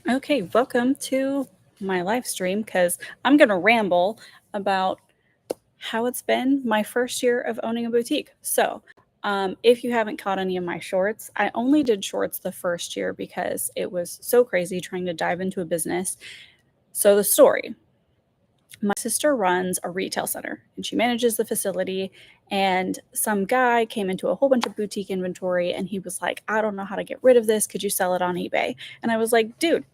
Okay, welcome to my live stream because I'm going to ramble about how it's been my first year of owning a boutique. If you haven't caught any of my shorts, I only did shorts the first year because it was so crazy trying to dive into a business. So, the story, my sister runs a retail center and she manages the facility. And some guy came into a whole bunch of boutique inventory and he was like, I don't know how to get rid of this. Could you sell it on eBay? And I was like, dude,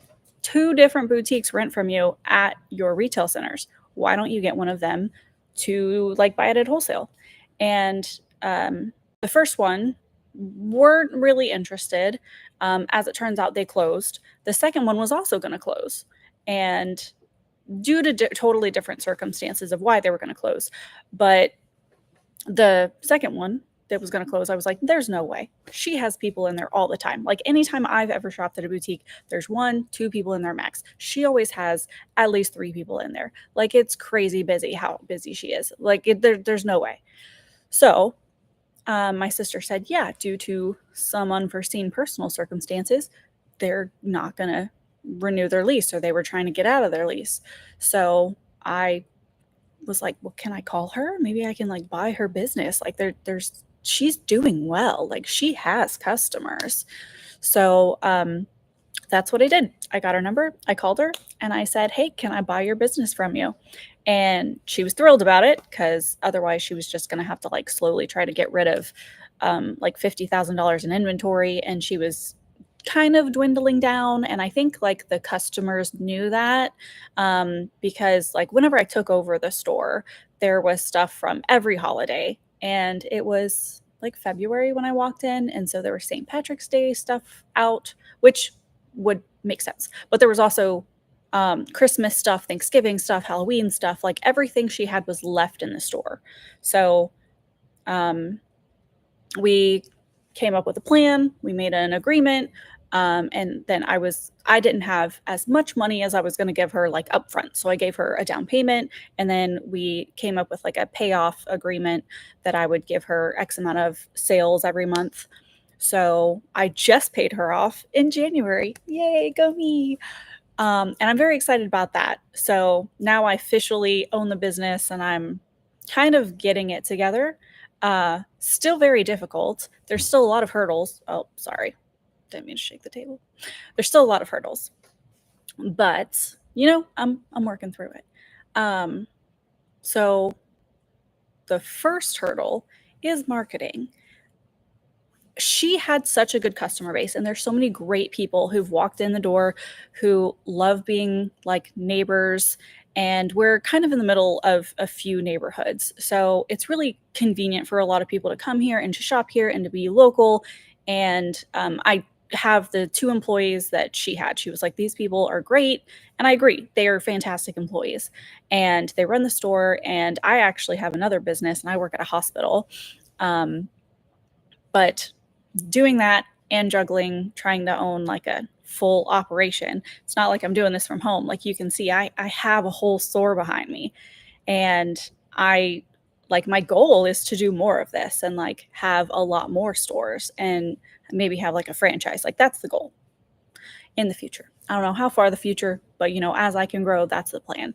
two different boutiques rent from you at your retail centers. Why don't you get one of them to like buy it at wholesale? And the first one weren't really interested. As it turns out, they closed. The second one was also going to close. And due to totally different circumstances of why they were going to close. But the second one that was going to close, I was like, there's no way. She has people in there all the time. Like anytime I've ever shopped at a boutique, there's 1, 2 people in there max. She always has at least 3 people in there. Like it's crazy busy how busy she is. Like there's no way. So my sister said, yeah, due to some unforeseen personal circumstances, they're not going to renew their lease or they were trying to get out of their lease. So I was like, well, can I call her? Maybe I can like buy her business. Like there's she's doing well. Like she has customers. So that's what I did. I got her number, I called her, and I said, hey, can I buy your business from you? And she was thrilled about it because otherwise she was just going to have to like slowly try to get rid of like $50,000 in inventory. And she was kind of dwindling down. And I think like the customers knew that because like whenever I took over the store, there was stuff from every holiday. And it was like February when I walked in. And so there was St. Patrick's Day stuff out, which would make sense. But there was also Christmas stuff, Thanksgiving stuff, Halloween stuff. Like everything she had was left in the store. So we came up with a plan. We made an agreement. And then I didn't have as much money as I was going to give her like upfront. So I gave her a down payment and then we came up with like a payoff agreement that I would give her X amount of sales every month. So I just paid her off in January. Yay, go me. And I'm very excited about that. So now I officially own the business and I'm kind of getting it together. Still very difficult. There's still a lot of hurdles. Oh, sorry. Didn't mean to shake the table. There's still a lot of hurdles. But, I'm working through it. So the first hurdle is marketing. She had such a good customer base and there's so many great people who've walked in the door who love being like neighbors, and we're kind of in the middle of a few neighborhoods, so it's really convenient for a lot of people to come here and to shop here and to be local. And I have the 2 employees that she had. She was like, these people are great, and I agree, they are fantastic employees and they run the store. And I actually have another business and I work at a hospital. But doing that and juggling, trying to own like a full operation. It's not like I'm doing this from home. Like you can see, I have a whole store behind me. And I like my goal is to do more of this and like have a lot more stores and maybe have like a franchise. Like that's the goal in the future. I don't know how far the future, but as I can grow, that's the plan.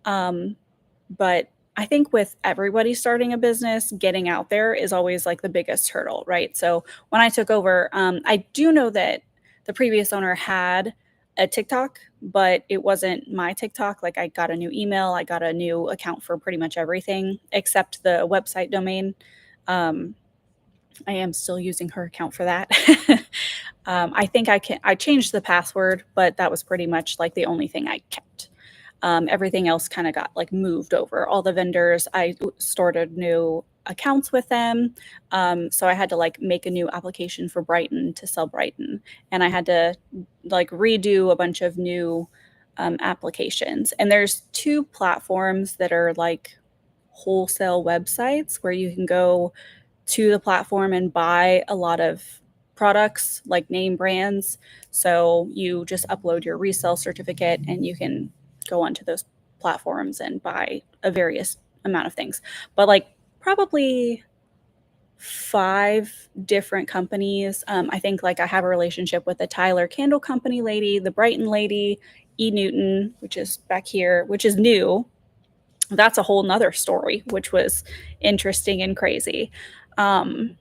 But I think with everybody starting a business, getting out there is always like the biggest hurdle, right? So when I took over, I do know that the previous owner had a TikTok, but it wasn't my TikTok. Like I got a new email, I got a new account for pretty much everything except the website domain. I am still using her account for that. I think I changed the password, but that was pretty much like the only thing I kept. Everything else kind of got like moved over. All the vendors, I started new accounts with them. So I had to like make a new application for Brighton to sell Brighton. And I had to like redo a bunch of new applications. And there's 2 platforms that are like wholesale websites where you can go to the platform and buy a lot of products like name brands. So you just upload your resale certificate and you can go onto those platforms and buy a various amount of things. But like probably 5 different companies. I think like I have a relationship with the Tyler Candle Company lady, the Brighton lady, E. Newton, which is back here, which is new. That's a whole nother story, which was interesting and crazy. Um,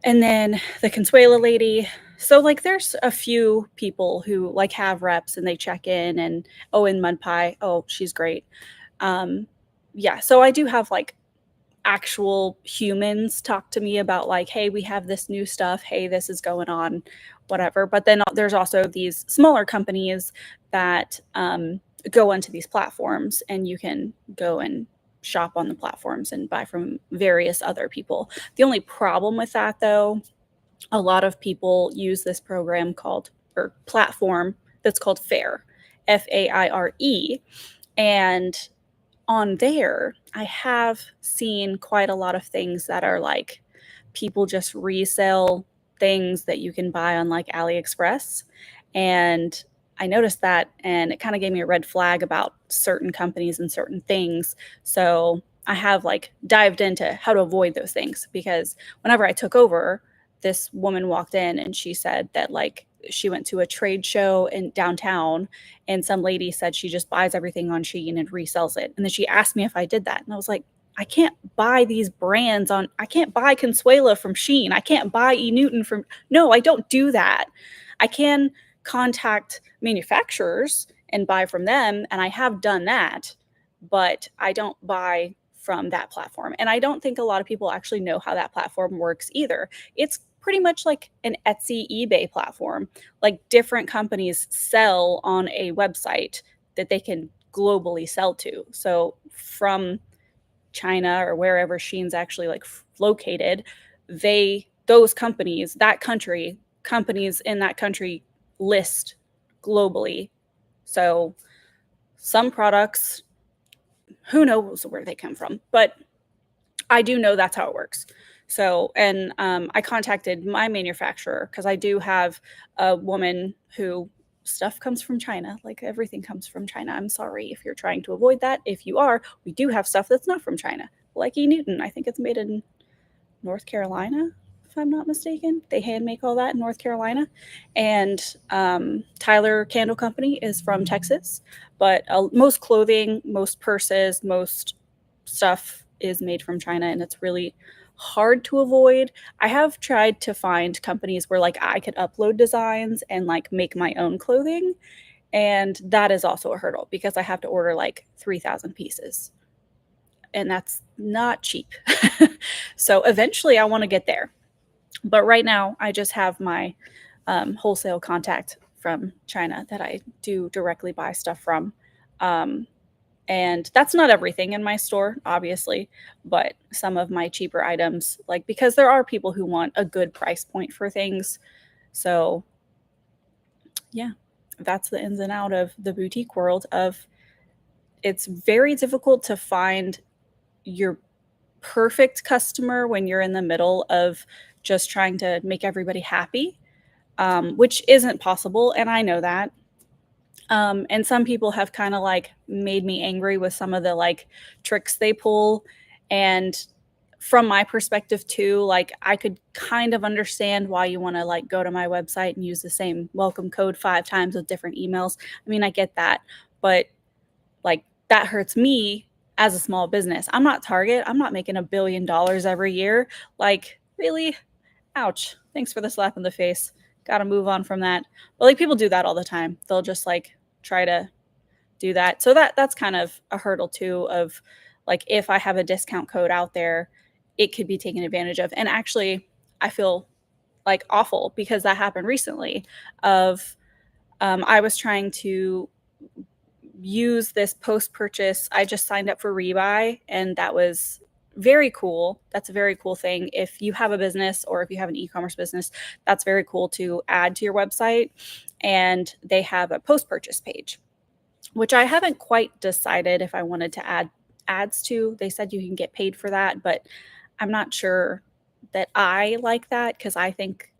and then the Consuela lady. So like there's a few people who like have reps and they check in, and and Mud Pie. Oh, she's great. Um, yeah, so I do have like actual humans talk to me about like, hey, we have this new stuff, hey, this is going on, whatever. But then there's also these smaller companies that go onto these platforms, and you can go and shop on the platforms and buy from various other people. The only problem with that, though, a lot of people use this program called, or platform that's called Fair, Faire. And on there, I have seen quite a lot of things that are like people just resell things that you can buy on like AliExpress. And I noticed that, and it kind of gave me a red flag about certain companies and certain things. So I have like dived into how to avoid those things, because whenever I took over, this woman walked in and she said that like she went to a trade show in downtown, and some lady said she just buys everything on Shein and resells it. And then she asked me if I did that. And I was like, I can't buy these brands on, I can't buy Consuela from Shein. I can't buy E. Newton from, no, I don't do that. I can contact manufacturers and buy from them, and I have done that, but I don't buy from that platform. And I don't think a lot of people actually know how that platform works either. It's pretty much like an Etsy, eBay platform. Like different companies sell on a website that they can globally sell to. So from China or wherever Shein's actually like located, those companies, that country, companies in that country list globally. So some products, who knows where they come from, but I do know that's how it works. So, and I contacted my manufacturer, because I do have a woman who, stuff comes from China. Like everything comes from China. I'm sorry if you're trying to avoid that. If you are, we do have stuff that's not from China, like E. Newton. I think it's made in North Carolina, if I'm not mistaken. They hand make all that in North Carolina. And Tyler Candle Company is from Texas. But most clothing, most purses, most stuff is made from China, and it's really hard to avoid. I have tried to find companies where like I could upload designs and like make my own clothing, and that is also a hurdle because I have to order like 3,000 pieces, and that's not cheap. So eventually I want to get there. But right now I just have my wholesale contact from China that I do directly buy stuff from. Um, and that's not everything in my store, obviously, but some of my cheaper items, like because there are people who want a good price point for things. So, yeah, that's the ins and out of the boutique world of, it's very difficult to find your perfect customer when you're in the middle of just trying to make everybody happy, which isn't possible. And I know that. And some people have kind of like made me angry with some of the like tricks they pull. And from my perspective too, like I could kind of understand why you want to like go to my website and use the same welcome code 5 times with different emails. I mean, I get that, but like that hurts me as a small business. I'm not Target. I'm not making $1 billion every year. Like, really? Ouch. Thanks for the slap in the face. Got to move on from that. But like people do that all the time. They'll just like try to do that. So that's kind of a hurdle too, of like if I have a discount code out there, it could be taken advantage of. And actually, I feel like awful because that happened recently. Of I was trying to use this post purchase. I just signed up for Rebuy, and that was very cool. That's a very cool thing. If you have a business or if you have an e-commerce business, that's very cool to add to your website. And they have a post purchase page, which I haven't quite decided if I wanted to add ads to. They said you can get paid for that, but I'm not sure that I like that, because I think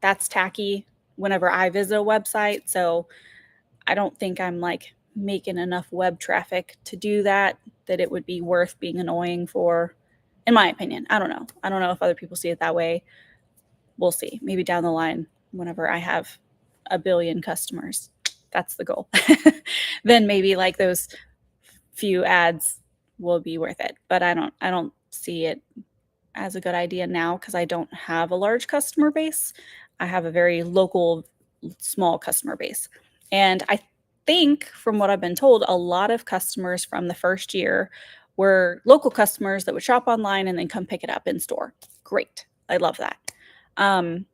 that's tacky whenever I visit a website. So I don't think I'm like making enough web traffic to do that, that it would be worth being annoying for. in my opinion. I don't know. I don't know if other people see it that way. We'll see. Maybe down the line, whenever I have a billion customers, that's the goal. Then maybe like those few ads will be worth it. But I don't see it as a good idea now because I don't have a large customer base. I have a very local, small customer base. And I think, from what I've been told, a lot of customers from the first year were local customers that would shop online and then come pick it up in store. Great. I love that. Um,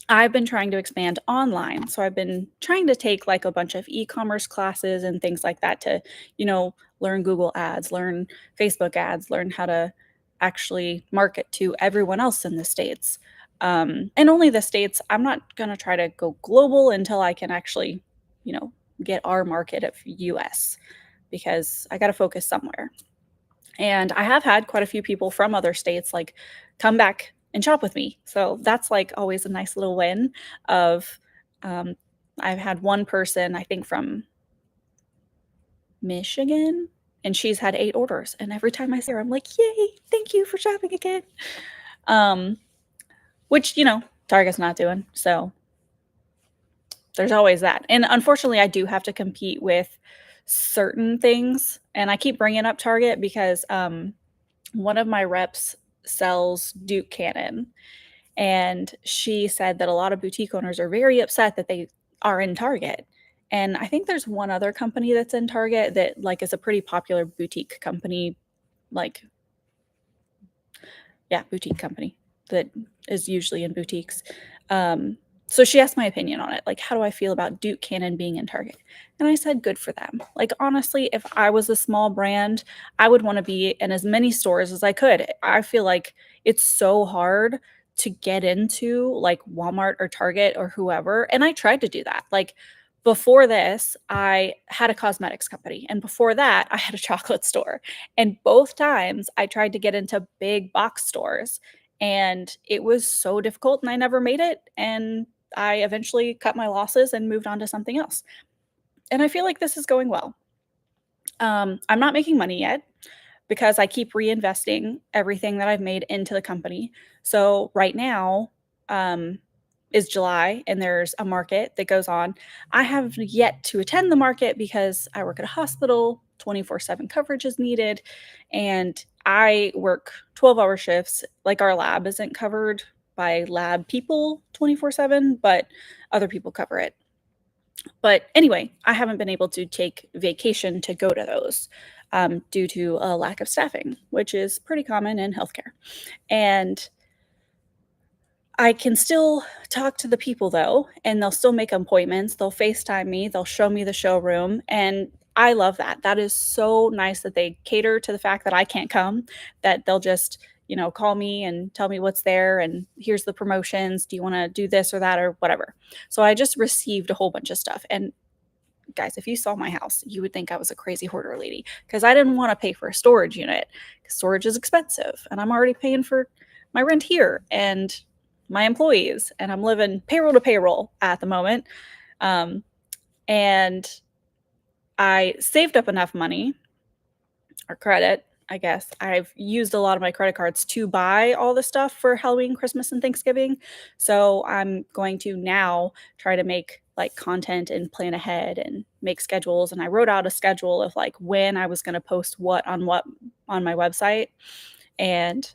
I've been trying to expand online. So I've been trying to take like a bunch of e-commerce classes and things like that to, learn Google ads, learn Facebook ads, learn how to actually market to everyone else in the States. And only the States. I'm not going to try to go global until I can actually, you know, get our market of US because I got to focus somewhere. And I have had quite a few people from other states like come back and shop with me. So that's like always a nice little win of um, I've had one person, I think from Michigan, and she's had 8 orders. And every time I see her, I'm like, yay, thank you for shopping again. Um, which, Target's not doing. So there's always that. And unfortunately, I do have to compete with certain things. And I keep bringing up Target because one of my reps sells Duke Cannon, and she said that a lot of boutique owners are very upset that they are in Target. And I think there's one other company that's in Target that like is a pretty popular boutique company, like boutique company that is usually in boutiques. So she asked my opinion on it. Like, how do I feel about Duke Cannon being in Target? And I said, good for them. Like, honestly, if I was a small brand, I would want to be in as many stores as I could. I feel like it's so hard to get into like Walmart or Target or whoever. And I tried to do that. Like, before this, I had a cosmetics company. And before that, I had a chocolate store. And both times I tried to get into big box stores. And it was so difficult and I never made it. And I eventually cut my losses and moved on to something else. And I feel like this is going well. I'm not making money yet because I keep reinvesting everything that I've made into the company. So right now is July and there's a market that goes on. I have yet to attend the market because I work at a hospital, 24/7 coverage is needed, and I work 12-hour shifts. Like our lab isn't covered by lab people 24/7, but other people cover it. But anyway, I haven't been able to take vacation to go to those due to a lack of staffing, which is pretty common in healthcare. And I can still talk to the people though, and they'll still make appointments. They'll FaceTime me, they'll show me the showroom. And I love that. That is so nice that they cater to the fact that I can't come, that they'll just, call me and tell me what's there and here's the promotions. Do you want to do this or that or whatever? So I just received a whole bunch of stuff. And guys, if you saw my house, you would think I was a crazy hoarder lady because I didn't want to pay for a storage unit because storage is expensive and I'm already paying for my rent here and my employees, and I'm living payroll to payroll at the moment. And I saved up enough money or credit, I guess. I've used a lot of my credit cards to buy all the stuff for Halloween, Christmas, and Thanksgiving. So I'm going to now try to make like content and plan ahead and make schedules. And I wrote out a schedule of like when I was going to post what on my website. And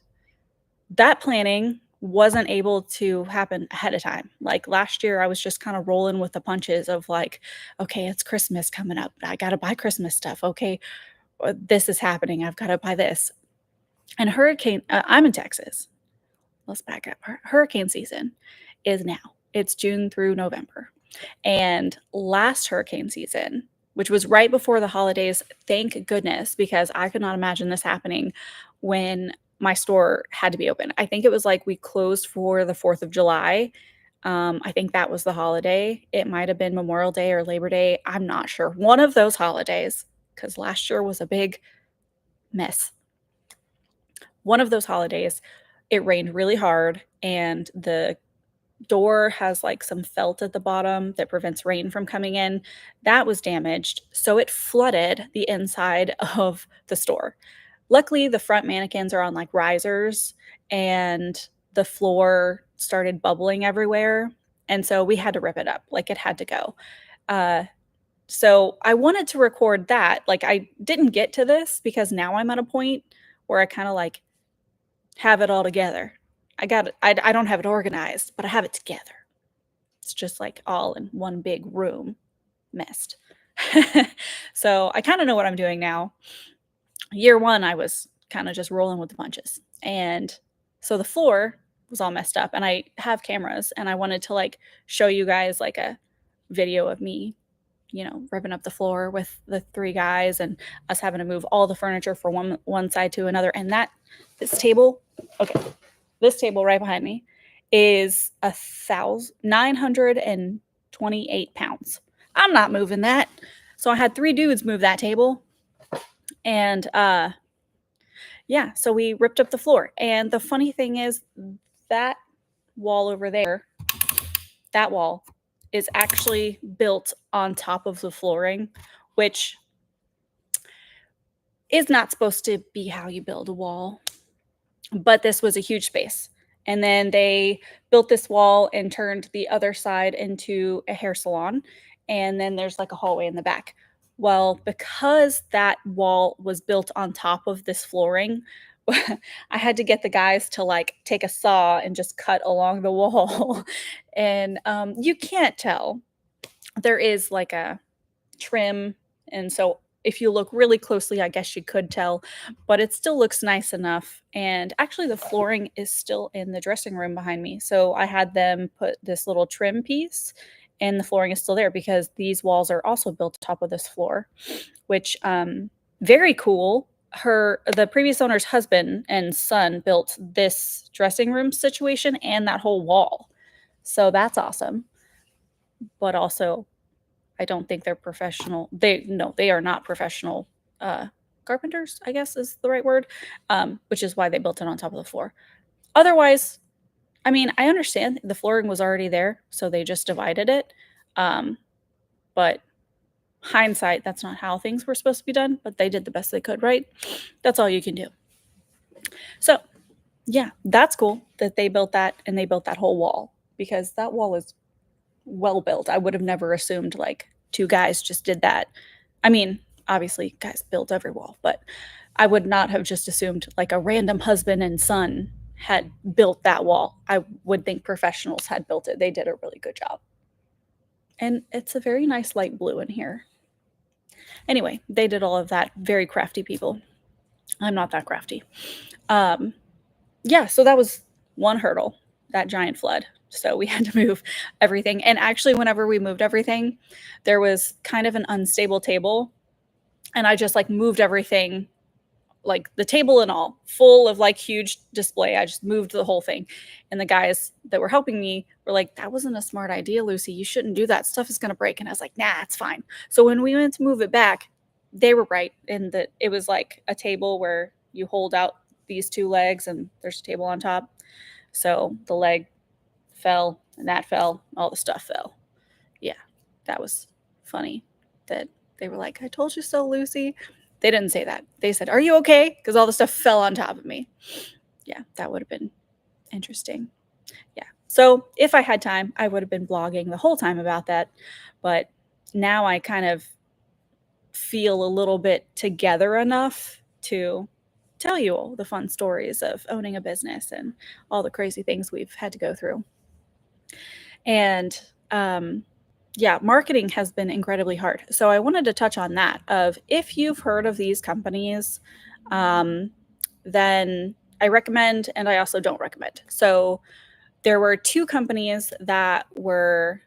that planning wasn't able to happen ahead of time. Like last year, I was just kind of rolling with the punches of like, okay, it's Christmas coming up. I got to buy Christmas stuff. Okay, this is happening. I've got to buy this. And I'm in Texas. Let's back up. Hurricane season is now. It's June through November. And last hurricane season, which was right before the holidays, thank goodness, because I could not imagine this happening when my store had to be open. I think it was like we closed for the 4th of July. I think that was the holiday. It might have been Memorial Day or Labor Day. I'm not sure. One of those holidays, because last year was a big mess. One of those holidays, it rained really hard and the door has like some felt at the bottom that prevents rain from coming in. That was damaged. So it flooded the inside of the store. luckily the front mannequins are on like risers, and the floor started bubbling everywhere. And so we had to rip it up. Like, it had to go. Uh, so I wanted to record that. Like, I didn't get to this because now I'm at a point where I kind of like have it all together. I don't have it organized, but I have it together. It's just like all in one big room messed. So I kind of know what I'm doing now. Year one, I was kind of just rolling with the punches. And so the floor was all messed up, and I have cameras, and I wanted to like show you guys like a video of me, ripping up the floor with the three guys and us having to move all the furniture from one side to another. And this table, okay, this table right behind me is 928 pounds. I'm not moving that. So I had three dudes move that table. And yeah, so we ripped up the floor. And the funny thing is, that wall over there, that wall is actually built on top of the flooring, which is not supposed to be how you build a wall. But this was a huge space. And then they built this wall and turned the other side into a hair salon. And then there's like a hallway in the back. Well, because that wall was built on top of this flooring, I had to get the guys to like take a saw and just cut along the wall. And you can't tell. There is like a trim. And so if you look really closely, I guess you could tell, but it still looks nice enough. And actually the flooring is still in the dressing room behind me. So I had them put this little trim piece, and the flooring is still there because these walls are also built on top of this floor, which very cool. The previous owner's husband and son built this dressing room situation and that whole wall. So that's awesome. But also, I don't think they're professional. They are not professional carpenters, I guess is the right word, which is why they built it on top of the floor. Otherwise, I mean, I understand the flooring was already there, so they just divided it. But hindsight, that's not how things were supposed to be done, but they did the best they could, right? That's all you can do. So, yeah, that's cool that they built that, and they built that whole wall, because that wall is well built. I would have never assumed like two guys just did that. I mean, obviously guys build every wall, but I would not have just assumed like a random husband and son had built that wall. I would think professionals had built it. They did a really good job. And it's a very nice light blue in here. Anyway, they did all of that. Very crafty people. I'm not that crafty. Yeah, so that was one hurdle, that giant flood. So we had to move everything. And actually, whenever we moved everything, there was kind of an unstable table. And I just like moved everything, like the table and all, full of like huge display. I just moved the whole thing. And the guys that were helping me were like, that wasn't a smart idea, Lucy. You shouldn't do that. Stuff is going to break. And I was like, nah, it's fine. So when we went to move it back, they were right in that it was like a table where you hold out these two legs and there's a table on top. So the leg fell and that fell, all the stuff fell. Yeah, that was funny that they were like, I told you so, Lucy. They didn't say that. They said, are you okay? Because all the stuff fell on top of me. Yeah, that would have been interesting. Yeah. So if I had time, I would have been blogging the whole time about that. But now I kind of feel a little bit together enough to tell you all the fun stories of owning a business and all the crazy things we've had to go through. And yeah, marketing has been incredibly hard. So I wanted to touch on that of if you've heard of these companies, then I recommend, and I also don't recommend. So there were two companies that were,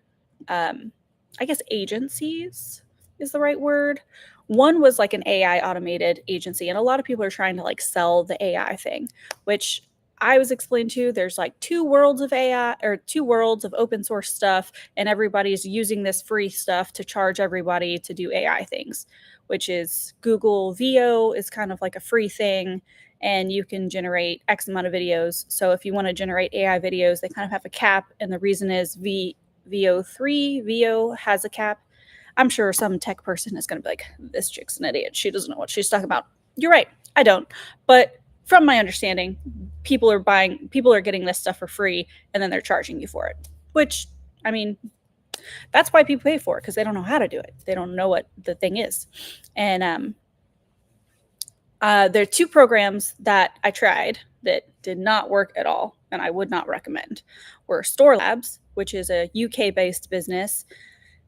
I guess agencies is the right word. One was like an AI automated agency, and a lot of people are trying to like sell the AI thing, which I was explained to. There's like two worlds of AI, or two worlds of open source stuff, and everybody's using this free stuff to charge everybody to do AI things, which is Google VO is kind of like a free thing, and you can generate X amount of videos. So if you want to generate AI videos, they kind of have a cap, and the reason is VO3, VO has a cap. I'm sure some tech person is going to be like, this chick's an idiot. She doesn't know what she's talking about. You're right. I don't. But from my understanding, people are getting this stuff for free and then they're charging you for it. Which, I mean, that's why people pay for it, because they don't know how to do it. They don't know what the thing is. And there are two programs that I tried that did not work at all and I would not recommend. Were Store Labs, which is a UK based business,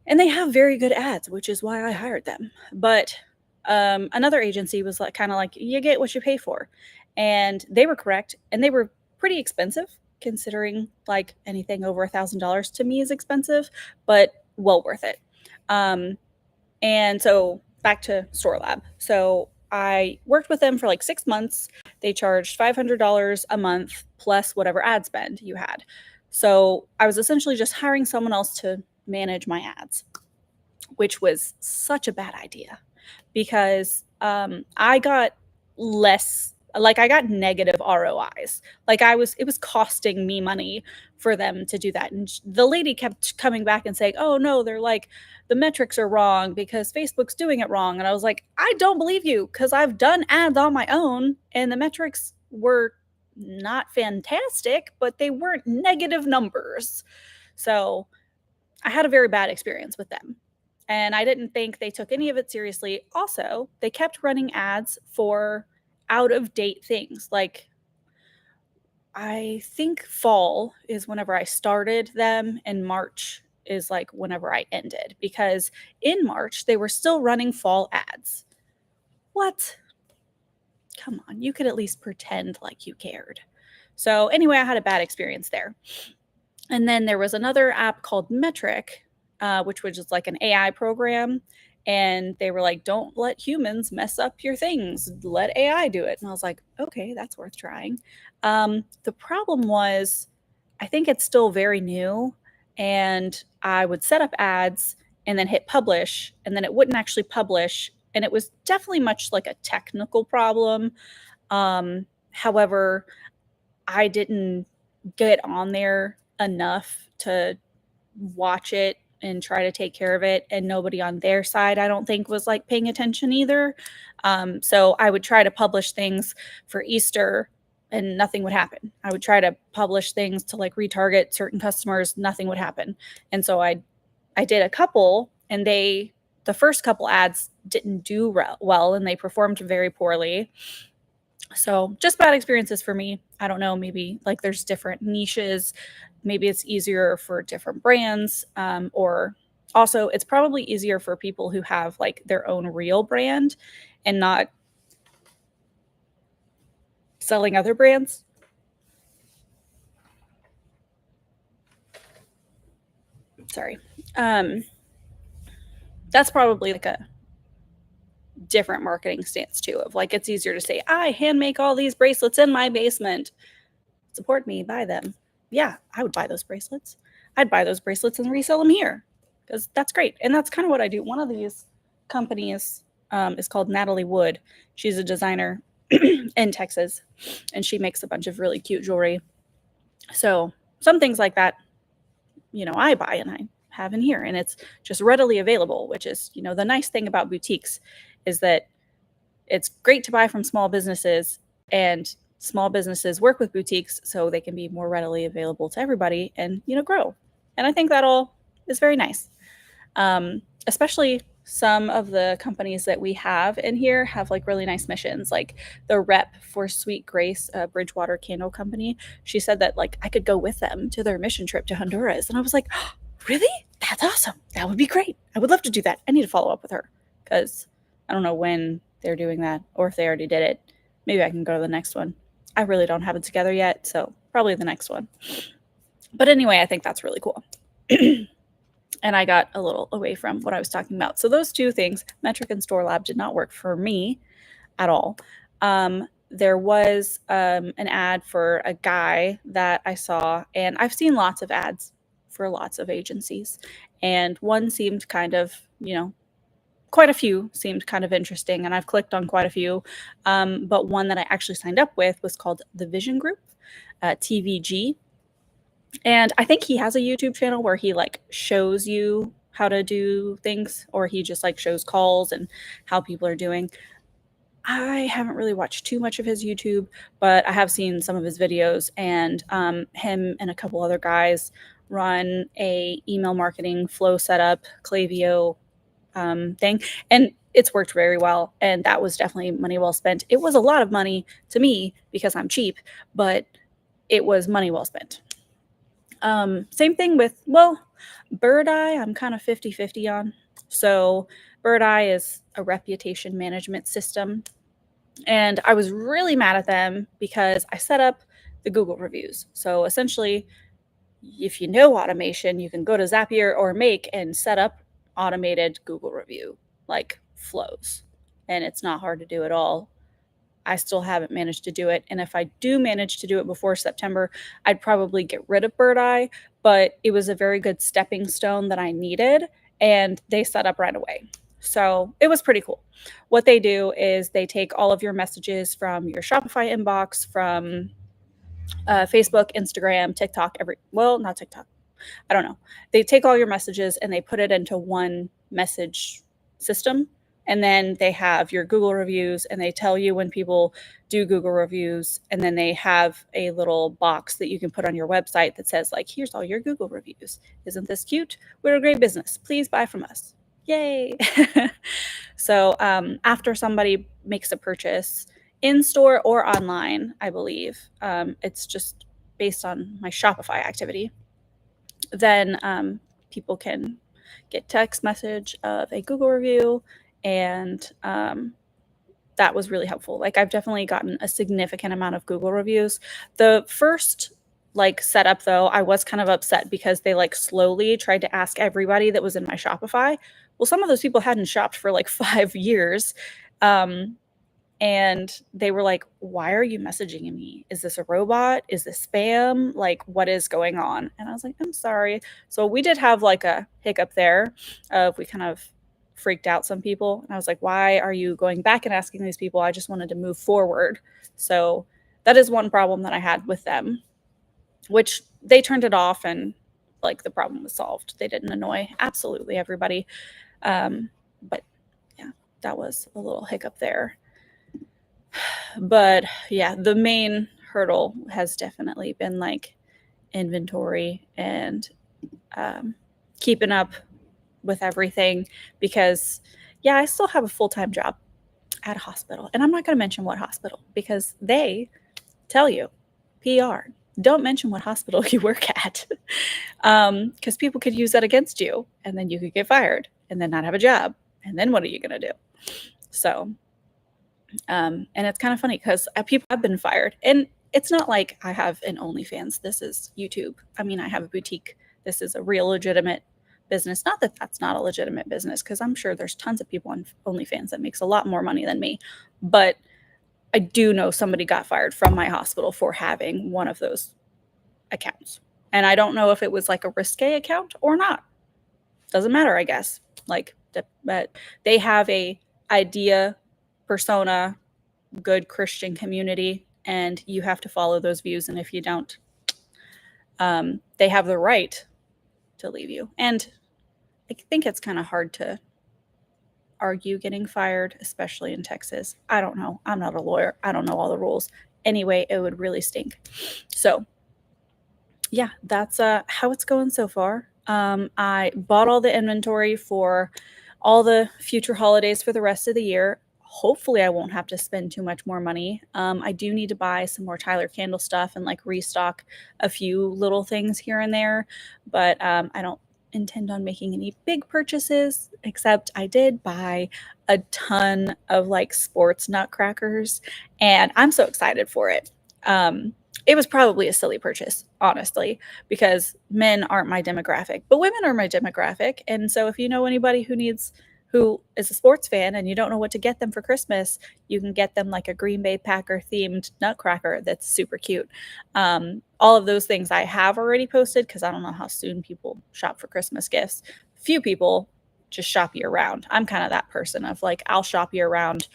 and they have very good ads, which is why I hired them. But another agency was like kind of like, you get what you pay for, and they were correct, and they were pretty expensive considering like anything over $1,000 to me is expensive, but well worth it. And so back to Store Lab. So I worked with them for like 6 months. They charged $500 a month plus whatever ad spend you had. So I was essentially just hiring someone else to manage my ads, which was such a bad idea because I got less, like I got negative ROIs. Like it was costing me money for them to do that. And the lady kept coming back and saying, oh no, they're like, the metrics are wrong because Facebook's doing it wrong. And I was like, I don't believe you, because I've done ads on my own and the metrics were not fantastic, but they weren't negative numbers. So I had a very bad experience with them. And I didn't think they took any of it seriously. Also, they kept running ads for out of date things. Like, I think fall is whenever I started them, and March is like whenever I ended, because in March they were still running fall ads. What? Come on, you could at least pretend like you cared. So, anyway, I had a bad experience there. And then there was another app called Metric, which was just like an AI program. And they were like, don't let humans mess up your things. Let AI do it. And I was like, okay, that's worth trying. The problem was, I think it's still very new. And I would set up ads and then hit publish, and then it wouldn't actually publish. And it was definitely much like a technical problem. However, I didn't get on there enough to watch it and try to take care of it, and nobody on their side I don't think was like paying attention either. So I would try to publish things for Easter and nothing would happen. I would try to publish things to like retarget certain customers, nothing would happen. And so I did a couple, and the first couple ads didn't do well and they performed very poorly. So just bad experiences for me. I don't know, maybe like there's different niches. Maybe it's easier for different brands, or also it's probably easier for people who have like their own real brand and not selling other brands. Sorry. That's probably like a different marketing stance too, of like it's easier to say, I hand make all these bracelets in my basement. Support me, buy them. Yeah, I would buy those bracelets. I'd buy those bracelets and resell them here, because that's great. And that's kind of what I do. One of these companies is called Natalie Wood. She's a designer in Texas, and she makes a bunch of really cute jewelry. So some things like that, I buy and I have in here, and it's just readily available, which is, the nice thing about boutiques is that it's great to buy from small businesses, and small businesses work with boutiques so they can be more readily available to everybody and, grow. And I think that all is very nice. Especially some of the companies that we have in here have like really nice missions. Like the rep for Sweet Grace, Bridgewater Candle Company, she said that like I could go with them to their mission trip to Honduras. And I was like, oh, really? That's awesome. That would be great. I would love to do that. I need to follow up with her, because I don't know when they're doing that or if they already did it. Maybe I can go to the next one. I really don't have it together yet, so probably the next one. But anyway, I think that's really cool. And I got a little away from what I was talking about. So those two things, Metric and Store Lab, did not work for me at all. There was an ad for a guy that I saw, and I've seen lots of ads for lots of agencies, and one seemed kind of, quite a few seemed kind of interesting, and I've clicked on quite a few. But one that I actually signed up with was called The Vision Group, TVG. And I think he has a YouTube channel where he like shows you how to do things, or he just like shows calls and how people are doing. I haven't really watched too much of his YouTube, but I have seen some of his videos, and him and a couple other guys run a email marketing flow setup Klaviyo thing, and it's worked very well. And that was definitely money well spent. It was a lot of money to me because I'm cheap, but it was money well spent. Same thing with, well, Bird Eye, I'm kind of 50-50 on. So Bird Eye is a reputation management system. And I was really mad at them because I set up the Google reviews. So essentially, if you know automation, you can go to Zapier or Make and set up automated Google review like flows. And it's not hard to do at all. I still haven't managed to do it. And if I do manage to do it before September, I'd probably get rid of Bird Eye, but it was a very good stepping stone that I needed, and they set up right away. So it was pretty cool. What they do is they take all of your messages from your Shopify inbox, from Facebook, Instagram, TikTok, not TikTok. I don't know. They take all your messages and they put it into one message system. And then they have your Google reviews, and they tell you when people do Google reviews. And then they have a little box that you can put on your website that says, like, here's all your Google reviews. Isn't this cute? We're a great business. Please buy from us. Yay. So after somebody makes a purchase in store or online, I believe, it's just based on my Shopify activity, then people can get text message of a Google review, and that was really helpful. Like, I've definitely gotten a significant amount of Google reviews. The first setup, though, I was kind of upset because they slowly tried to ask everybody that was in my Shopify. Well, some of those people hadn't shopped for 5 years. And they were like, why are you messaging me? Is this a robot? Is this spam? What is going on? And I was like, I'm sorry. So we did have a hiccup there. We kind of freaked out some people. And I was like, why are you going back and asking these people? I just wanted to move forward. So that is one problem that I had with them, which they turned it off, and the problem was solved. They didn't annoy absolutely everybody. But yeah, that was a little hiccup there. But yeah, the main hurdle has definitely been inventory and keeping up with everything, because yeah, I still have a full-time job at a hospital, and I'm not going to mention what hospital because they tell you, PR, don't mention what hospital you work at, because people could use that against you, and then you could get fired and then not have a job, and then what are you going to do? So and it's kind of funny because people have been fired, and it's not like I have an OnlyFans. This is YouTube. I mean, I have a boutique. This is a real legitimate business. Not that that's not a legitimate business, because I'm sure there's tons of people on OnlyFans that makes a lot more money than me. But I do know somebody got fired from my hospital for having one of those accounts. And I don't know if it was a risque account or not. Doesn't matter, I guess. But they have a idea, persona, good Christian community, and you have to follow those views. And if you don't, they have the right to leave you. And I think it's kind of hard to argue getting fired, especially in Texas. I don't know. I'm not a lawyer. I don't know all the rules. Anyway, it would really stink. So yeah, that's how it's going so far. I bought all the inventory for all the future holidays for the rest of the year. Hopefully I won't have to spend too much more money. I do need to buy some more Tyler Candle stuff and restock a few little things here and there, but I don't intend on making any big purchases, except I did buy a ton of sports nutcrackers, and I'm so excited for it. It was probably a silly purchase, honestly, because men aren't my demographic, but women are my demographic. And so if you know anybody who is a sports fan and you don't know what to get them for Christmas, you can get them a Green Bay Packer themed nutcracker that's super cute. All of those things I have already posted, because I don't know how soon people shop for Christmas gifts. Few people just shop year round. I'm kind of that person of I'll shop year round,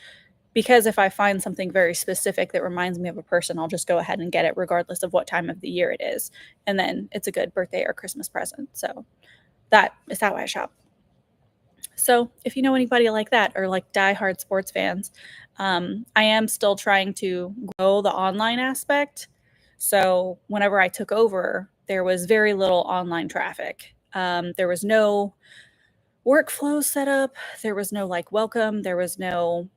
because if I find something very specific that reminds me of a person, I'll just go ahead and get it regardless of what time of the year it is. And then it's a good birthday or Christmas present. So that is how I shop. So if you know anybody like that or like diehard sports fans, I am still trying to grow the online aspect. So whenever I took over, there was very little online traffic. There was no workflow set up. There was no like welcome. There was no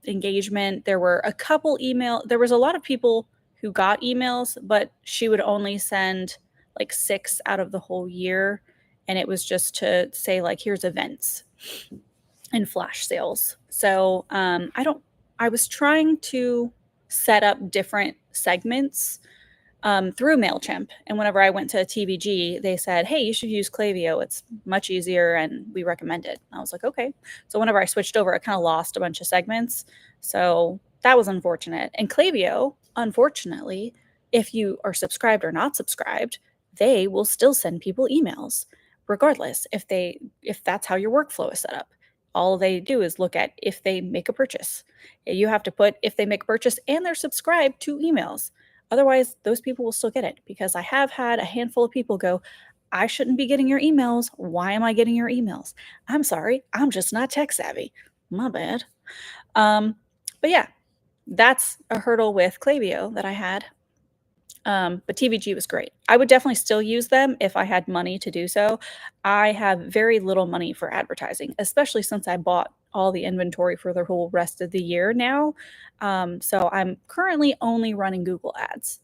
engagement. There were a couple email. There was a lot of people who got emails, but she would only send like 6 out of the whole year, and it was just to say like, here's events and flash sales. So I was trying to set up different segments through MailChimp. And whenever I went to TVG, they said, hey, you should use Klaviyo. It's much easier and we recommend it. And I was like, okay. So whenever I switched over, I kind of lost a bunch of segments. So that was unfortunate. And Klaviyo, unfortunately, if you are subscribed or not subscribed, they will still send people emails regardless if that's how your workflow is set up. All they do is look at if they make a purchase. You have to put if they make a purchase and they're subscribed to emails. Otherwise, those people will still get it because I have had a handful of people go, I shouldn't be getting your emails. Why am I getting your emails? I'm sorry, I'm just not tech savvy. My bad. But yeah, that's a hurdle with Klaviyo that I had. But TVG was great. I would definitely still use them if I had money to do so. I have very little money for advertising, especially since I bought all the inventory for the whole rest of the year now. So I'm currently only running Google Ads.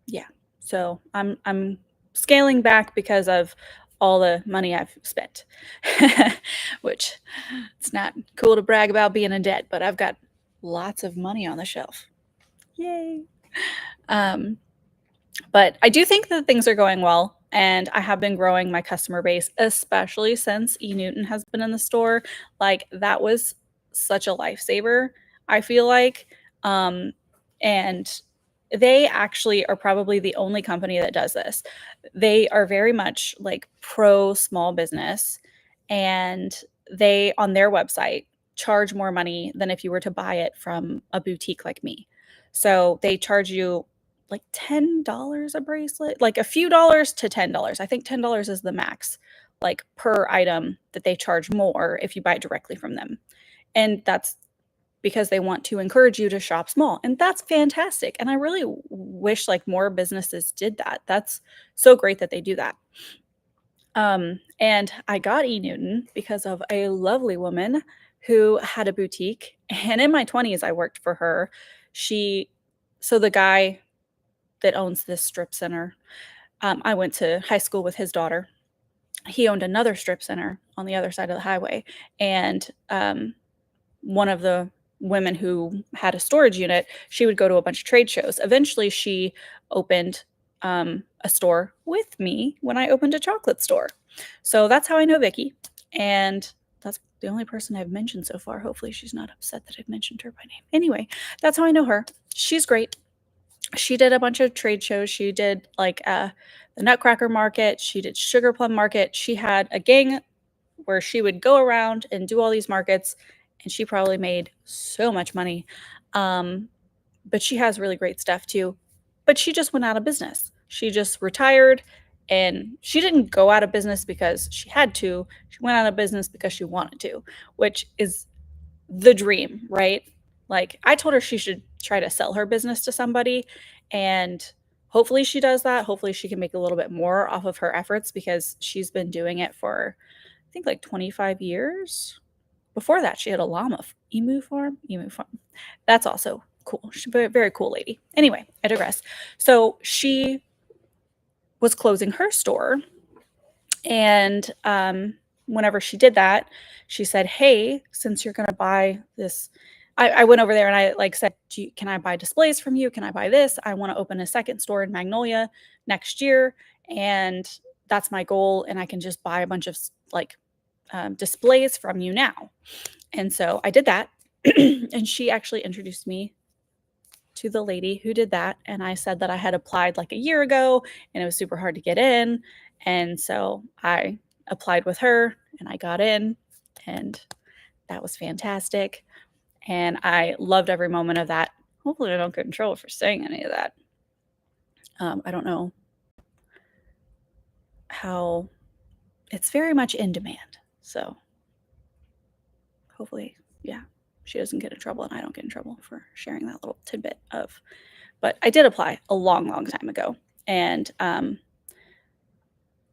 Yeah. So I'm scaling back because of all the money I've spent, which it's not cool to brag about being in debt, but I've got lots of money on the shelf. Yay. But I do think that things are going well, and I have been growing my customer base, especially since E. Newton has been in the store. Like, that was such a lifesaver, I feel like. And they actually are probably the only company that does this. They are very much like pro small business, and they, on their website, charge more money than if you were to buy it from a boutique like me. So they charge you like $10 a bracelet, like a few dollars to $10. I think $10 is the max, like per item that they charge more if you buy it directly from them. And that's because they want to encourage you to shop small. And that's fantastic. And I really wish like more businesses did that. That's so great that they do that. And I got E. Newton because of a lovely woman who had a boutique. And in my 20s, I worked for her. So the guy that owns this strip center, I went to high school with his daughter. He owned another strip center on the other side of the highway. And one of the women who had a storage unit, she would go to a bunch of trade shows. Eventually, she opened a store with me when I opened a chocolate store. So that's how I know Vicky. And that's the only person I've mentioned so far. Hopefully, she's not upset that I've mentioned her by name. Anyway, that's how I know her. She's great. She did a bunch of trade shows. She did like the Nutcracker Market. She did Sugar Plum Market. She had a gang where she would go around and do all these markets, and she probably made so much money. But she has really great stuff too. But she just went out of business. She just retired, and she didn't go out of business because she had to. She went out of business because she wanted to, which is the dream, right? Like, I told her she should try to sell her business to somebody, and hopefully she does that. Hopefully she can make a little bit more off of her efforts because she's been doing it for, I think, like 25 years. Before that, she had a llama emu farm. That's also cool. She's a very cool lady. Anyway, I digress. So she was closing her store, and whenever she did that, she said, hey, since you're going to buy this, I went over there and I like said, can I buy displays from you? Can I buy this? I want to open a second store in Magnolia next year. And that's my goal. And I can just buy a bunch of like displays from you now. And so I did that. And she actually introduced me to the lady who did that. And I said that I had applied like a year ago and it was super hard to get in. And so I applied with her and I got in, and that was fantastic. And I loved every moment of that. Hopefully I don't get in trouble for saying any of that. I don't know how it's very much in demand. So hopefully, yeah, she doesn't get in trouble and I don't get in trouble for sharing that little tidbit of. But I did apply a long, long time ago. And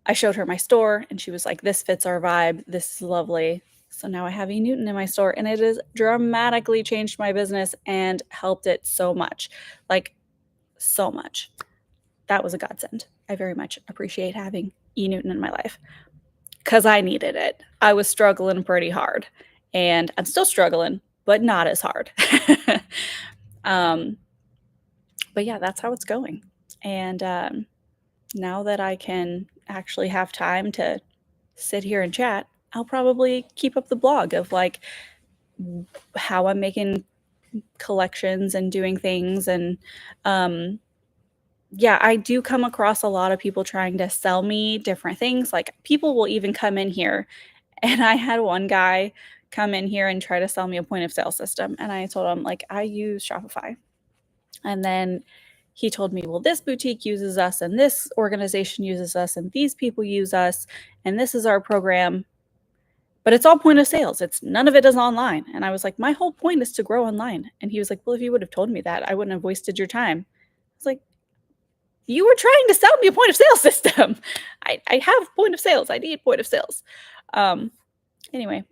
I showed her my store and she was like, this fits our vibe. This is lovely. So now I have E. Newton in my store and it has dramatically changed my business and helped it so much. Like, so much. That was a godsend. I very much appreciate having E. Newton in my life because I needed it. I was struggling pretty hard and I'm still struggling, but not as hard. But yeah, that's how it's going. And now that I can actually have time to sit here and chat, I'll probably keep up the blog of like how I'm making collections and doing things. And yeah, I do come across a lot of people trying to sell me different things. Like people will even come in here, and I had one guy come in here and try to sell me a point of sale system. And I told him, like, I use Shopify. And then he told me, well, this boutique uses us, and this organization uses us, and these people use us, and this is our program. But it's all point of sales. It's none of it is online. And I was like, my whole point is to grow online. And he was like, well, if you would have told me that, I wouldn't have wasted your time. I was like, you were trying to sell me a point of sale system. I have point of sales. I need point of sales. Anyway,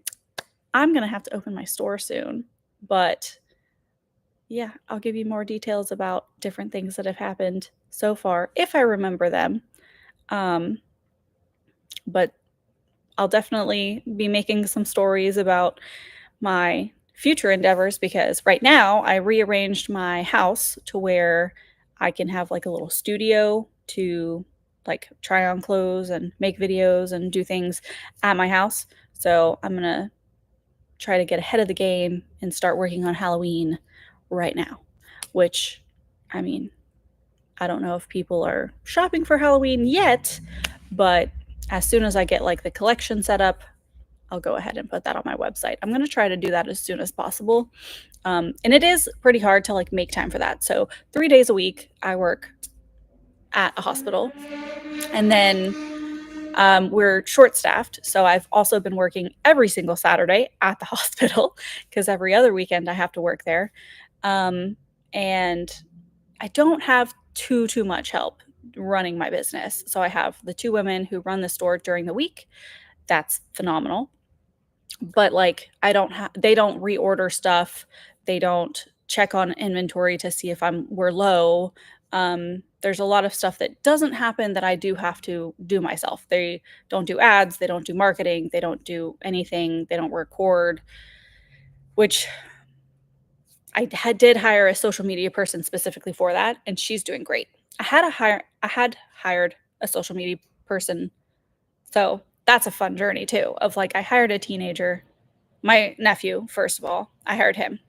I'm going to have to open my store soon. But yeah, I'll give you more details about different things that have happened so far, if I remember them. But I'll definitely be making some stories about my future endeavors because right now I rearranged my house to where I can have like a little studio to like try on clothes and make videos and do things at my house. So I'm going to try to get ahead of the game and start working on Halloween right now, which, I mean, I don't know if people are shopping for Halloween yet, but as soon as I get like the collection set up, I'll go ahead and put that on my website. I'm going to try to do that as soon as possible. And it is pretty hard to like make time for that. So 3 days a week, I work at a hospital. And then we're short staffed. So I've also been working every single Saturday at the hospital because every other weekend I have to work there. And I don't have too much help running my business. So I have the 2 women who run the store during the week. That's phenomenal. But like they don't reorder stuff. They don't check on inventory to see if we're low. There's a lot of stuff that doesn't happen that I do have to do myself. They don't do ads, they don't do marketing, they don't do anything, they don't record, which I did hire a social media person specifically for that, and she's doing great. I had hired a social media person, so that's a fun journey too. Of like, I hired a teenager, my nephew. First of all, I hired him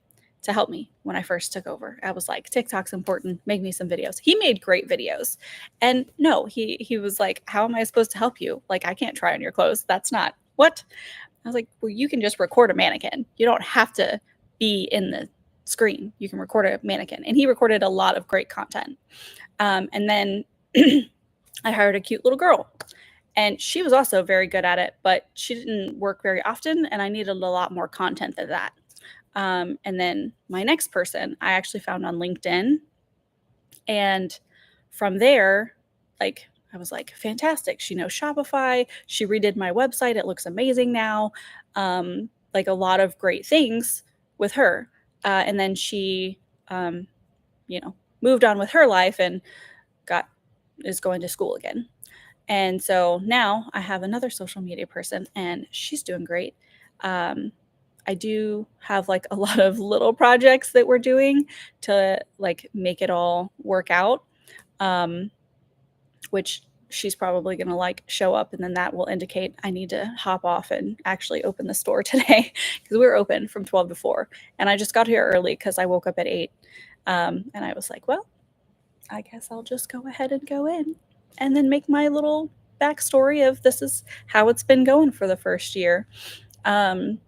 to help me when I first took over. I was like, TikTok's important. Make me some videos. He made great videos, and no, he was like, how am I supposed to help you? Like, I can't try on your clothes. That's not what. I was like, well, you can just record a mannequin. You don't have to be in the screen. You can record a mannequin. And he recorded a lot of great content. And then I hired a cute little girl, and she was also very good at it, but she didn't work very often, and I needed a lot more content than that. And then my next person I actually found on LinkedIn, and from there, like, I was like, fantastic. She knows Shopify. She redid my website. It looks amazing now. Like a lot of great things with her. And then she, moved on with her life and is going to school again. And so now I have another social media person, and she's doing great. I do have like a lot of little projects that we're doing to like make it all work out, which she's probably going to like show up, and then that will indicate I need to hop off and actually open the store today because we were open from 12 to 4. And I just got here early because I woke up at 8. And I was like, well, I guess I'll just go ahead and go in and then make my little backstory of this is how it's been going for the first year. I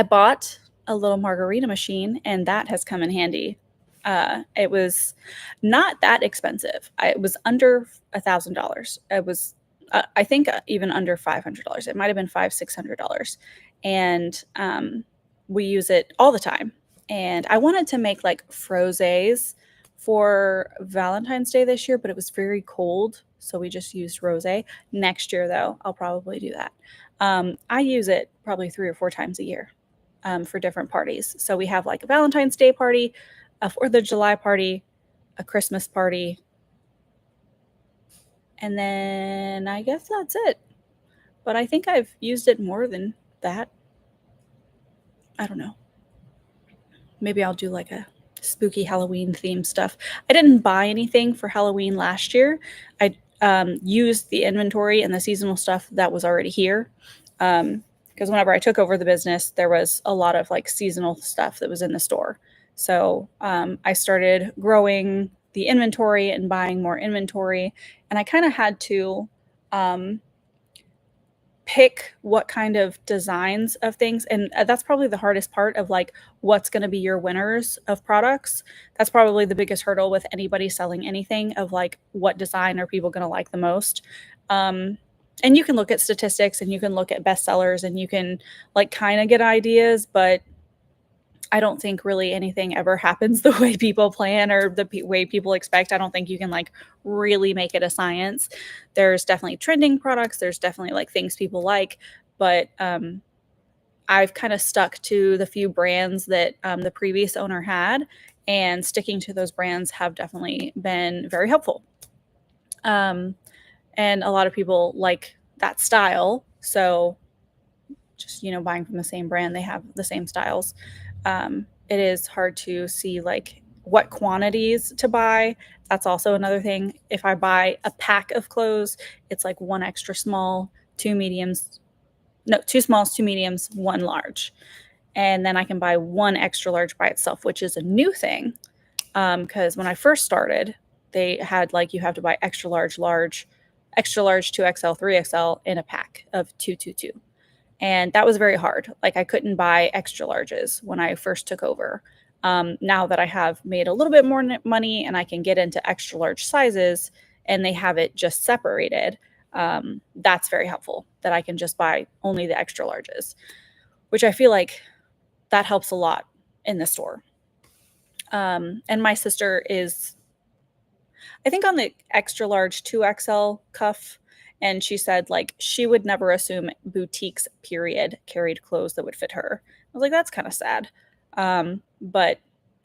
bought a little margarita machine, and that has come in handy. It was not that expensive. It was under $1,000. It was I think even under $500. It might have been $600. And we use it all the time. And I wanted to make like frosés for Valentine's Day this year, but it was very cold. So we just used rosé. Next year, though, I'll probably do that. I use it probably 3 or 4 times a year for different parties. So we have like a Valentine's Day party, a 4th of July party, a Christmas party, and then I guess that's it. But I think I've used it more than that. I don't know. Maybe I'll do like a spooky Halloween theme stuff. I didn't buy anything for Halloween last year. I used the inventory and the seasonal stuff that was already here. Because whenever I took over the business, there was a lot of like seasonal stuff that was in the store. So I started growing the inventory and buying more inventory. And I kind of had to pick what kind of designs of things. And that's probably the hardest part of like what's going to be your winners of products. That's probably the biggest hurdle with anybody selling anything of like what design are people going to like the most. And you can look at statistics and you can look at bestsellers and you can like kind of get ideas, but I don't think really anything ever happens the way people plan or the way people expect. I don't think you can like really make it a science. There's definitely trending products. There's definitely like things people like, but I've kind of stuck to the few brands that the previous owner had, and sticking to those brands have definitely been very helpful. And a lot of people like that style. So just, buying from the same brand, they have the same styles. It is hard to see like what quantities to buy. That's also another thing. If I buy a pack of clothes, it's like one extra small, two mediums, no, two smalls, two mediums, one large. And then I can buy one extra large by itself, which is a new thing. Because when I first started, they had like you have to buy extra large, extra large, 2XL, 3XL in a pack of 222. And that was very hard. Like I couldn't buy extra larges when I first took over. Now that I have made a little bit more money and I can get into extra large sizes and they have it just separated, that's very helpful that I can just buy only the extra larges, which I feel like that helps a lot in the store. And my sister is, I think, on the extra large 2XL cuff. And she said, like, she would never assume boutiques, period, carried clothes that would fit her. I was like, that's kind of sad. But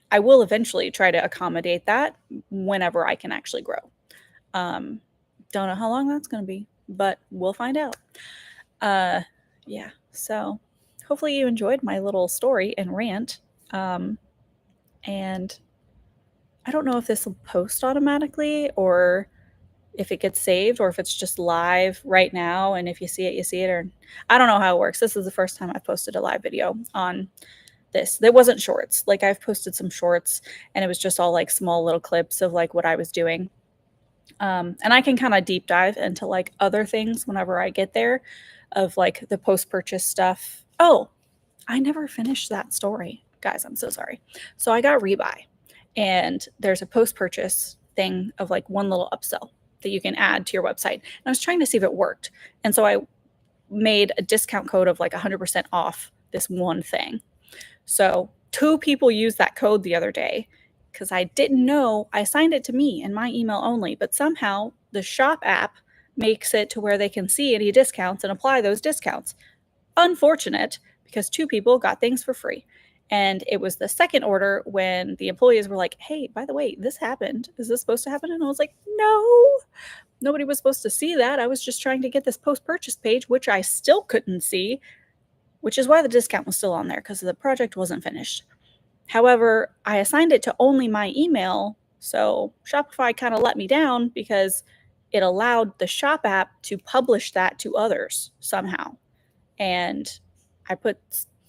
I will eventually try to accommodate that whenever I can actually grow. Don't know how long that's going to be, but we'll find out. Yeah, so hopefully you enjoyed my little story and rant. And I don't know if this will post automatically or if it gets saved or if it's just live right now. And if you see it, you see it, or I don't know how it works. This is the first time I've posted a live video on this. It wasn't shorts. Like I've posted some shorts and it was just all like small little clips of like what I was doing. And I can kind of deep dive into like other things whenever I get there of like the post-purchase stuff. Oh, I never finished that story. Guys, I'm so sorry. So I got Rebuy, and there's a post-purchase thing of like one little upsell that you can add to your website. And I was trying to see if it worked. And so I made a discount code of like 100% off this one thing. So 2 people used that code the other day because I didn't know. I assigned it to me and my email only, but somehow the shop app makes it to where they can see any discounts and apply those discounts. Unfortunate, because 2 people got things for free. And it was the second order when the employees were like, hey, by the way, this happened. Is this supposed to happen? And I was like, no, nobody was supposed to see that. I was just trying to get this post-purchase page, which I still couldn't see, which is why the discount was still on there because the project wasn't finished. However, I assigned it to only my email. So Shopify kind of let me down because it allowed the shop app to publish that to others somehow. And I put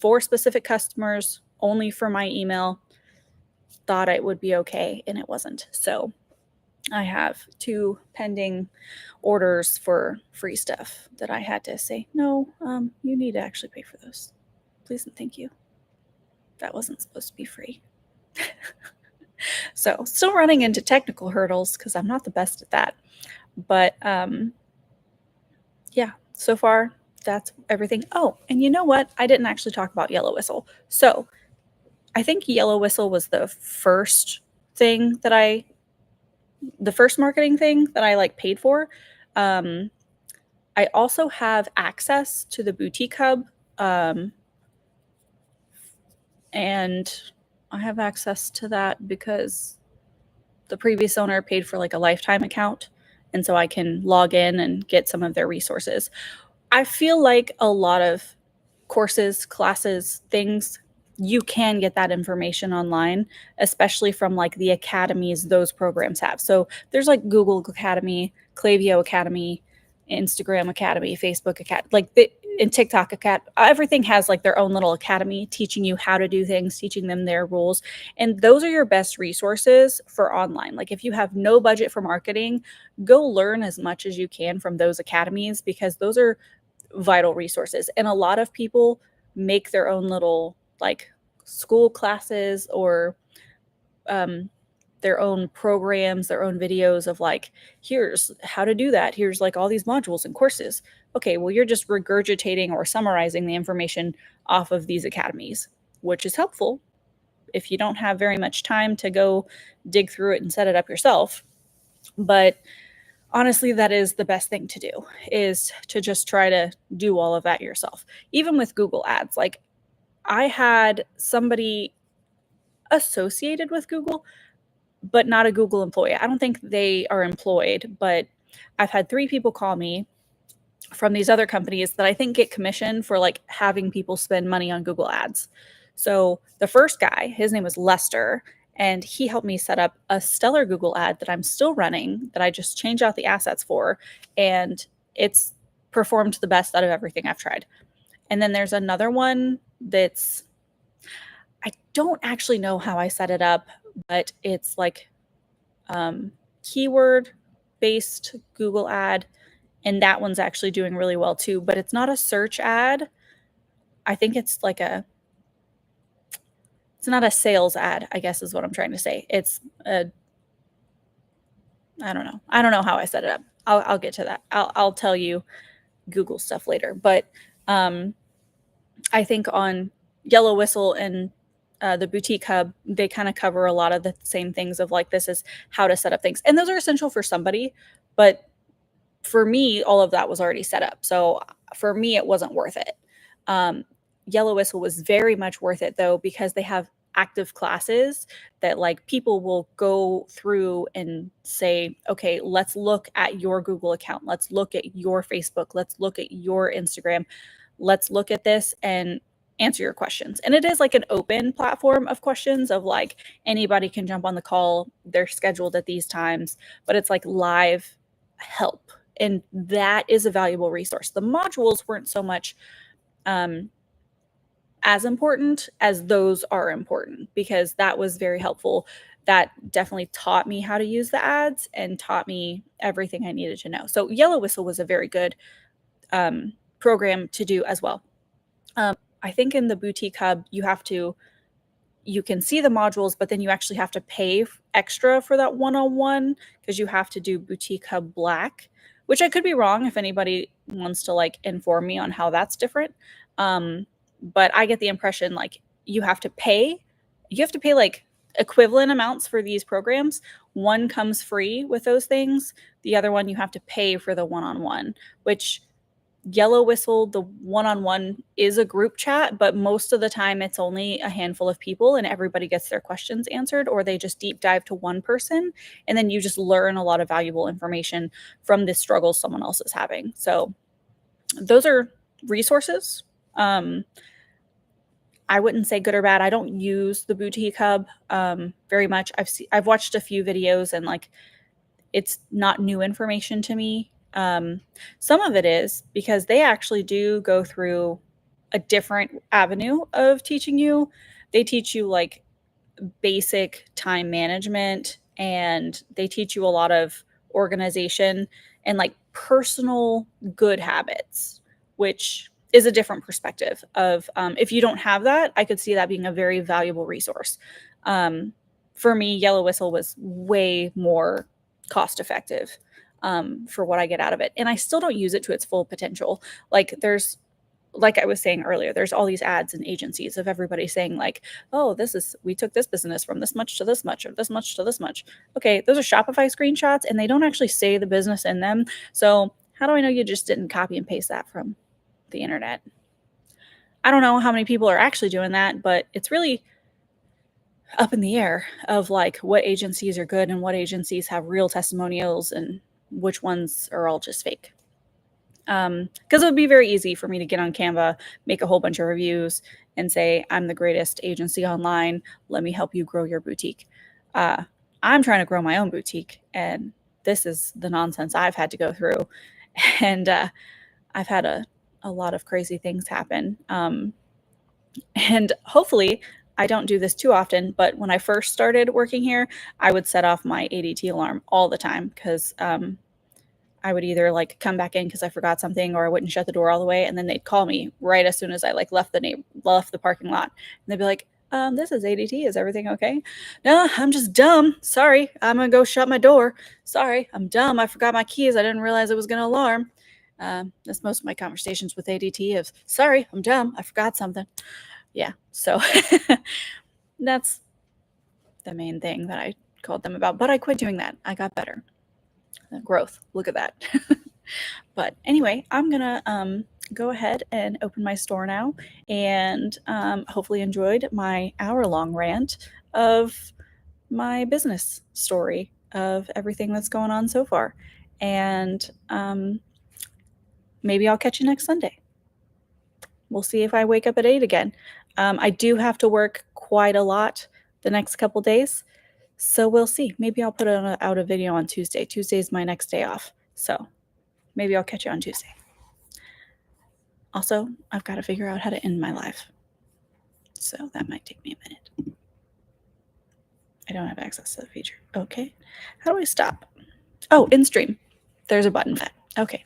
4 specific customers only for my email, thought it would be okay, and it wasn't. So I have 2 pending orders for free stuff that I had to say, no, you need to actually pay for those. Please and thank you. That wasn't supposed to be free. So still running into technical hurdles because I'm not the best at that. But yeah, so far that's everything. Oh, and you know what? I didn't actually talk about Yellow Whistle. So I think Yellow Whistle was thing that I, the first marketing thing that I like paid for. Um, I also have access to the Boutique Hub, um, and I have access to that because the previous owner paid for like a lifetime account, and so I can log in and get some of their resources. I feel like a lot of courses, classes, things, you can get that information online, especially from like the academies those programs have. So there's like Google Academy, Klaviyo Academy, Instagram Academy, Facebook Academy, and TikTok Academy. Everything has like their own little academy teaching you how to do things, teaching them their rules. And those are your best resources for online. Like if you have no budget for marketing, go learn as much as you can from those academies because those are vital resources. And a lot of people make their own little like school classes or um, their own programs, their own videos of like, here's how to do that. Here's like all these modules and courses. Okay, well, you're just regurgitating or summarizing the information off of these academies, which is helpful if you don't have very much time to go dig through it and set it up yourself. But honestly, that is the best thing to do, is to just try to do all of that yourself. Even with Google Ads, like I had somebody associated with Google, but not a Google employee. I don't think they are employed, but I've had 3 people call me from these other companies that I think get commission for like having people spend money on Google Ads. So the first guy, his name was Lester, and he helped me set up a stellar Google ad that I'm still running, that I just changed out the assets for, and it's performed the best out of everything I've tried. And then there's another one that's, I don't actually know how I set it up, but it's like keyword based Google ad, and that one's actually doing really well too, but it's not a search ad. I think it's like it's not a sales ad, I guess is what I'm trying to say. It's a, I don't know. I don't know how I set it up. I'll get to that. I'll tell you Google stuff later. But I think on Yellow Whistle and the Boutique Hub, they kind of cover a lot of the same things of like, this is how to set up things. And those are essential for somebody. But for me, all of that was already set up. So for me, it wasn't worth it. Yellow Whistle was very much worth it though, because they have active classes that like people will go through and say, okay, let's look at your Google account. Let's look at your Facebook. Let's look at your Instagram. Let's look at this and answer your questions. And it is like an open platform of questions of like anybody can jump on the call. They're scheduled at these times, but it's like live help. And that is a valuable resource. The modules weren't so much as important as those are important, because that was very helpful. That definitely taught me how to use the ads and taught me everything I needed to know. So Yellow Whistle was a very good program to do as well. I think in the Boutique Hub, you can see the modules, but then you actually have to pay extra for that one-on-one because you have to do Boutique Hub Black, which I could be wrong if anybody wants to like inform me on how that's different. But I get the impression like you have to pay like equivalent amounts for these programs. One comes free with those things. The other one you have to pay for the one-on-one, which Yellow Whistle, the one-on-one is a group chat, but most of the time it's only a handful of people and everybody gets their questions answered, or they just deep dive to one person. And then you just learn a lot of valuable information from the struggles someone else is having. So those are resources. I wouldn't say good or bad. I don't use the Boutique Hub very much. I've watched a few videos and like it's not new information to me. Some of it is because they actually do go through a different avenue of teaching you. They teach you like basic time management, and they teach you a lot of organization and like personal good habits, which is a different perspective of if you don't have that, I could see that being a very valuable resource. For me, Yellow Whistle was way more cost effective. for what I get out of it. And I still don't use it to its full potential. Like I was saying earlier, there's all these ads and agencies of everybody saying like, oh, we took this business from this much to this much or this much to this much. Okay, those are Shopify screenshots and they don't actually say the business in them. So how do I know you just didn't copy and paste that from the internet? I don't know how many people are actually doing that, but it's really up in the air of like what agencies are good and what agencies have real testimonials and which ones are all just fake. Because it would be very easy for me to get on Canva, make a whole bunch of reviews, and say, I'm the greatest agency online. Let me help you grow your boutique. I'm trying to grow my own boutique, and this is the nonsense I've had to go through. And I've had a lot of crazy things happen. And hopefully, I don't do this too often, but when I first started working here, I would set off my ADT alarm all the time because I would either like come back in because I forgot something or I wouldn't shut the door all the way, and then they'd call me right as soon as I like left the parking lot, and they'd be like, "This is ADT. Is everything okay?" "No, I'm just dumb. Sorry, I'm gonna go shut my door. Sorry, I'm dumb. I forgot my keys. I didn't realize it was gonna alarm." That's most of my conversations with ADT is, "Sorry, I'm dumb. I forgot something." Yeah, so that's the main thing that I called them about. But I quit doing that. I got better. Growth. Look at that. But anyway, I'm gonna go ahead and open my store now, and hopefully enjoyed my hour-long rant of my business story of everything that's going on so far. And maybe I'll catch you next Sunday. We'll see if I wake up at 8 again. I do have to work quite a lot the next couple days, so we'll see. Maybe I'll put out a video on Tuesday. Tuesday is my next day off, so maybe I'll catch you on Tuesday. Also, I've got to figure out how to end my live, so that might take me a minute. I don't have access to the feature. Okay. How do I stop? Oh, in stream. There's a button for that. Okay.